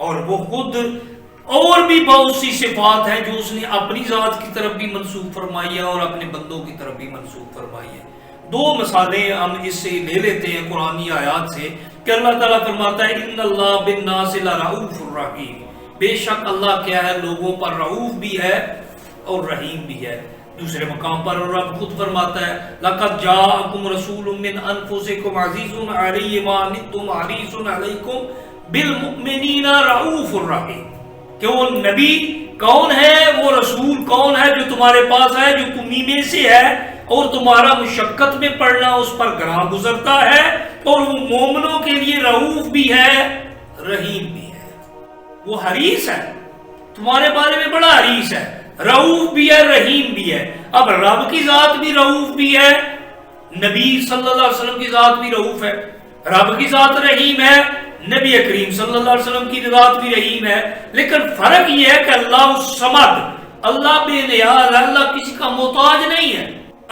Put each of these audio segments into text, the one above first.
اور وہ خود اور بھی بہت سی صفات ہیں جو اس نے اپنی ذات کی طرف بھی منسوخ فرمائی ہے اور اپنے بندوں کی طرف بھی منسوخ فرمائی ہے۔ دو مثالیں ہم اس سے لے لیتے ہیں قرآنی آیات سے کہ اللہ تعالیٰ فرماتا ہے ان اللہ بالناس لرؤوف الرحیم، بے شک اللہ کیا ہے لوگوں پر رؤوف بھی ہے اور رحیم بھی ہے۔ دوسرے مقام پر رب خود فرماتا ہے لقد جاءکم رسول من انفسکم عزیز علیہ ما عنتم حریص علیکم بالمؤمنین رؤوف الرحیم، کہ وہ نبی کون ہے، وہ رسول کون ہے جو تمہارے پاس ہے، جو تمہیں میں سے ہے اور تمہارا مشقت میں پڑنا اس پر گراں گزرتا ہے، اور وہ مومنوں کے لیے رؤوف بھی ہے رحیم بھی ہے۔ وہ حریص ہے، تمہارے بارے میں بڑا حریص ہے، رؤوف بھی ہے رحیم بھی ہے۔ اب رب کی ذات بھی رؤوف بھی ہے، نبی صلی اللہ علیہ وسلم کی ذات بھی رؤوف ہے، رب کی ذات رحیم ہے، نبی کریم صلی اللہ علیہ وسلم کی ذات بھی رحیم ہے، لیکن فرق یہ ہے کہ اللہ الصمد، اللہ بے نیاز، اللہ کسی کا محتاج نہیں ہے۔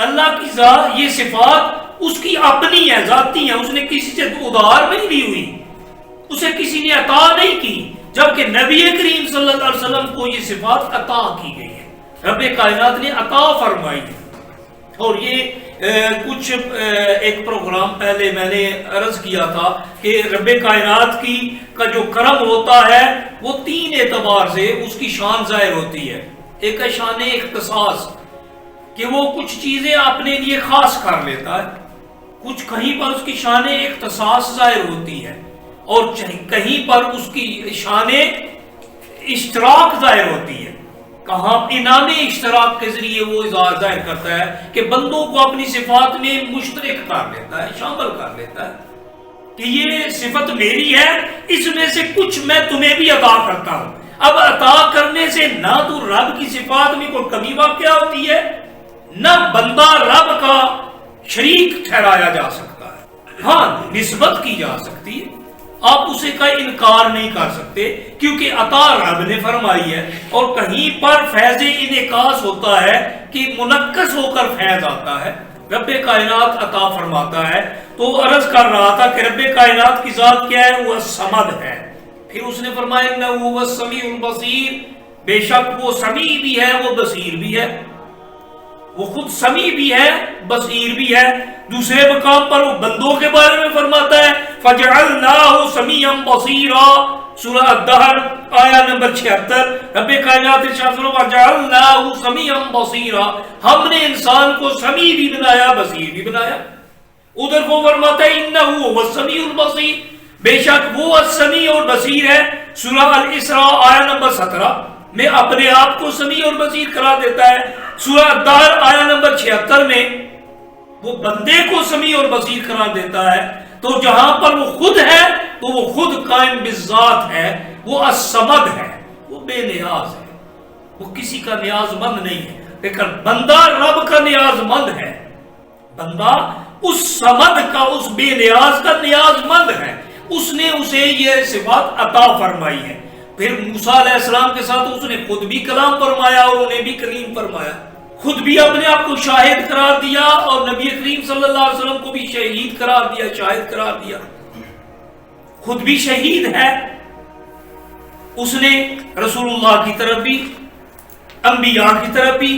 اللہ کی ذات یہ صفات اس کی اپنی ہے، ذاتی ہے، اس نے کسی سے ادھار نہیں لی ہوئی، اسے کسی نے عطا نہیں کی، جبکہ نبی کریم صلی اللہ علیہ وسلم کو یہ صفات عطا کی گئی ہے، رب کائنات نے عطا فرمائی ہے۔ اور یہ کچھ ایک پروگرام پہلے میں نے عرض کیا تھا کہ رب کائنات کی کا جو کرم ہوتا ہے وہ تین اعتبار سے اس کی شان ظاہر ہوتی ہے۔ ایک ہے شان اختصاص، کہ وہ کچھ چیزیں اپنے لیے خاص کر لیتا ہے، کچھ کہیں پر اس کی شان اختصاص ظاہر ہوتی ہے، اور کہیں پر اس کی شان اشتراک ظاہر ہوتی ہے۔ کہاں انعام اشتراک کے ذریعے وہ ظاہر کرتا ہے کہ بندوں کو اپنی صفات میں مشترک کر لیتا ہے، شامل کر لیتا ہے کہ یہ صفت میری ہے، اس میں سے کچھ میں تمہیں بھی عطا کرتا ہوں۔ اب عطا کرنے سے نہ تو رب کی صفات میں کوئی کمی واقع ہوتی ہے، نہ بندہ رب کا شریک ٹھہرایا جا سکتا ہے۔ ہاں نسبت کی جا سکتی ہے، آپ اسے کا انکار نہیں کر سکتے کیونکہ عطا رب نے فرمائی ہے، اور کہیں پر فیض انعکاس ہوتا ہے کہ منعکس ہو کر فیض آتا ہے، رب کائنات عطا فرماتا ہے۔ تو عرض کر رہا تھا کہ رب کائنات کی ذات کیا ہے، وہ صمد ہے۔ پھر اس نے فرمایا انہ هو السمیع البصیر، بے شک وہ سمیع بھی ہے وہ بصیر بھی ہے، وہ خود سمیع بھی ہے بصیر بھی ہے۔ دوسرے مقام پر وہ بندوں کے بارے میں فرماتا ہے فَجَعَلْنَاهُ سَمِيعًا بَصِيرًا، سورہ الدہر آیہ نمبر 76، رب کائنات ارشاد فرماتا ہے وَجَعَلْنَاهُ سَمِيعًا بَصِيرًا، ہم نے انسان کو سمیع بھی بنایا بصیر بھی بنایا۔ ادھر وہ فرماتا ہے انہ هو السمیع البصیر، بے شک وہ السمیع اور بصیر ہے۔ سورہ الاسراء آیہ نمبر 17 میں اپنے آپ کو سمیع اور بصیر قرار دیتا ہے۔ سورہ الدہر آیہ نمبر 76 میں وہ بندے کو سمیع اور بصیر قرار دیتا ہے۔ تو جہاں پر وہ خود ہے تو وہ خود قائم بالذات ہے، وہ الصمد ہے، وہ بے نیاز ہے، وہ کسی کا نیاز مند نہیں ہے، لیکن بندہ رب کا نیاز مند ہے، بندہ اس صمد کا، اس بے نیاز کا نیاز مند ہے، اس نے اسے یہ صفات عطا فرمائی ہے۔ پھر موسیٰ علیہ السلام کے ساتھ اس نے خود بھی کلام فرمایا اور انہیں بھی کلیم فرمایا، خود بھی اپنے آپ کو شاہد قرار دیا اور نبی کریم صلی اللہ علیہ وسلم کو بھی شہید قرار دیا، شاہد قرار دیا، خود بھی شہید ہے۔ اس نے رسول اللہ کی طرف بھی، انبیاء کی طرف بھی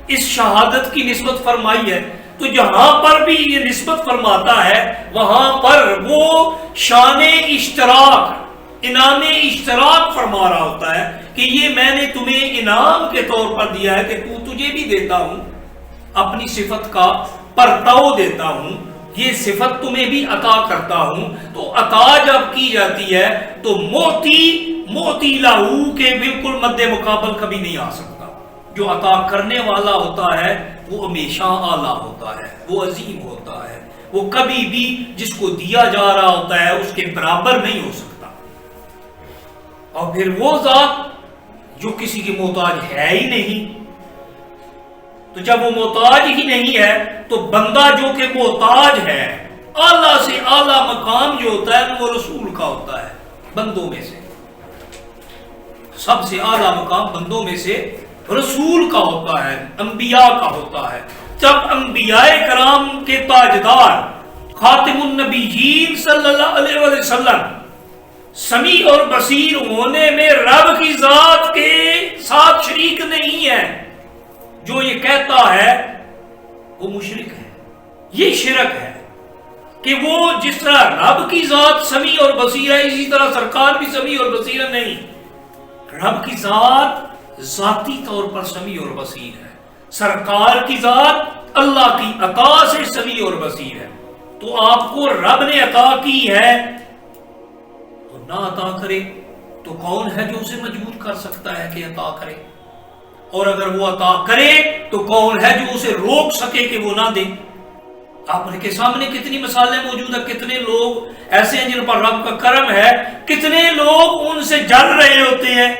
اس شہادت کی نسبت فرمائی ہے۔ تو جہاں پر بھی یہ نسبت فرماتا ہے وہاں پر وہ شان اشتراک، انعام اشتراک فرما رہا ہوتا ہے کہ یہ میں نے تمہیں انعام کے طور پر دیا ہے کہ تجھے بھی دیتا ہوں، اپنی صفت کا پرتاؤ دیتا ہوں، یہ صفت تمہیں بھی عطا کرتا ہوں۔ تو عطا جب کی جاتی ہے تو موتی لہو کے بالکل مد مقابل کبھی نہیں آ سکتا۔ جو عطا کرنے والا ہوتا ہے وہ ہمیشہ اعلیٰ ہوتا ہے، وہ عظیم ہوتا ہے، وہ کبھی بھی جس کو دیا جا رہا ہوتا ہے اس کے برابر نہیں ہو سکتا۔ اور پھر وہ ذات جو کسی کی محتاج ہے ہی نہیں، تو جب وہ محتاج ہی نہیں ہے تو بندہ جو کہ محتاج ہے، اعلیٰ سے اعلیٰ مقام جو ہوتا ہے وہ رسول کا ہوتا ہے، بندوں میں سے سب سے اعلیٰ مقام بندوں میں سے رسول کا ہوتا ہے، انبیاء کا ہوتا ہے۔ جب انبیاء کرام کے تاجدار خاتم النبیین صلی اللہ علیہ وسلم سمیع اور بصیر ہونے میں رب کی ذات کے ساتھ شریک نہیں ہے. جو یہ کہتا ہے وہ مشرک ہے. یہ شرک ہے کہ وہ جس طرح رب کی ذات سمیع اور بصیر ہے اسی طرح سرکار بھی سمیع اور بصیر نہیں. رب کی ذات ذاتی طور پر سمیع اور بصیر ہے. سرکار کی ذات اللہ کی عطا سے سمیع اور بصیر ہے. تو آپ کو رب نے عطا کی ہے اور نہ عطا کرے تو کون ہے جو اسے مجبور کر سکتا ہے کہ عطا کرے؟ اور اگر وہ عطا کرے تو کون ہے جو اسے روک سکے کہ وہ نہ دے؟ آپ کے سامنے کتنی مثالیں موجود ہیں. کتنے لوگ ایسے ہیں جن پر رب کا کرم ہے, کتنے لوگ ان سے جل رہے ہوتے ہیں,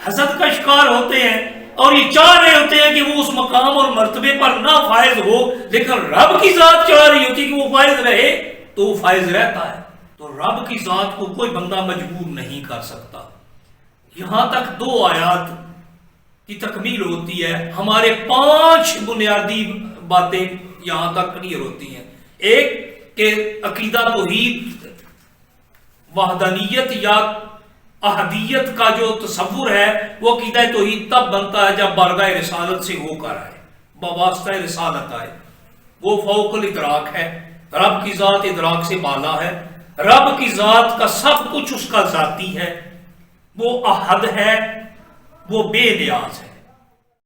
حسد کا شکار ہوتے ہیں اور یہ چاہ رہے ہوتے ہیں کہ وہ اس مقام اور مرتبے پر نہ فائز ہو, لیکن رب کی ذات چاہ رہی ہوتی ہے کہ وہ فائز رہے تو وہ فائز رہتا ہے. تو رب کی ذات کو کوئی بندہ مجبور نہیں کر سکتا. یہاں تک 2 آیات کی تکمیل ہوتی ہے. ہمارے 5 بنیادی باتیں یہاں تک کلیئر ہوتی ہیں. ایک کہ عقیدہ توحید وحدانیت یا احدیت کا جو تصور ہے وہ عقیدہ توحید تب بنتا ہے جب بارگاہ رسالت سے ہو کر آئے, بواسطہ رسالت آئے. وہ فوق الادراک ہے. رب کی ذات ادراک سے بالا ہے. رب کی ذات کا سب کچھ اس کا ذاتی ہے. وہ احد ہے, وہ بے نیاز ہے.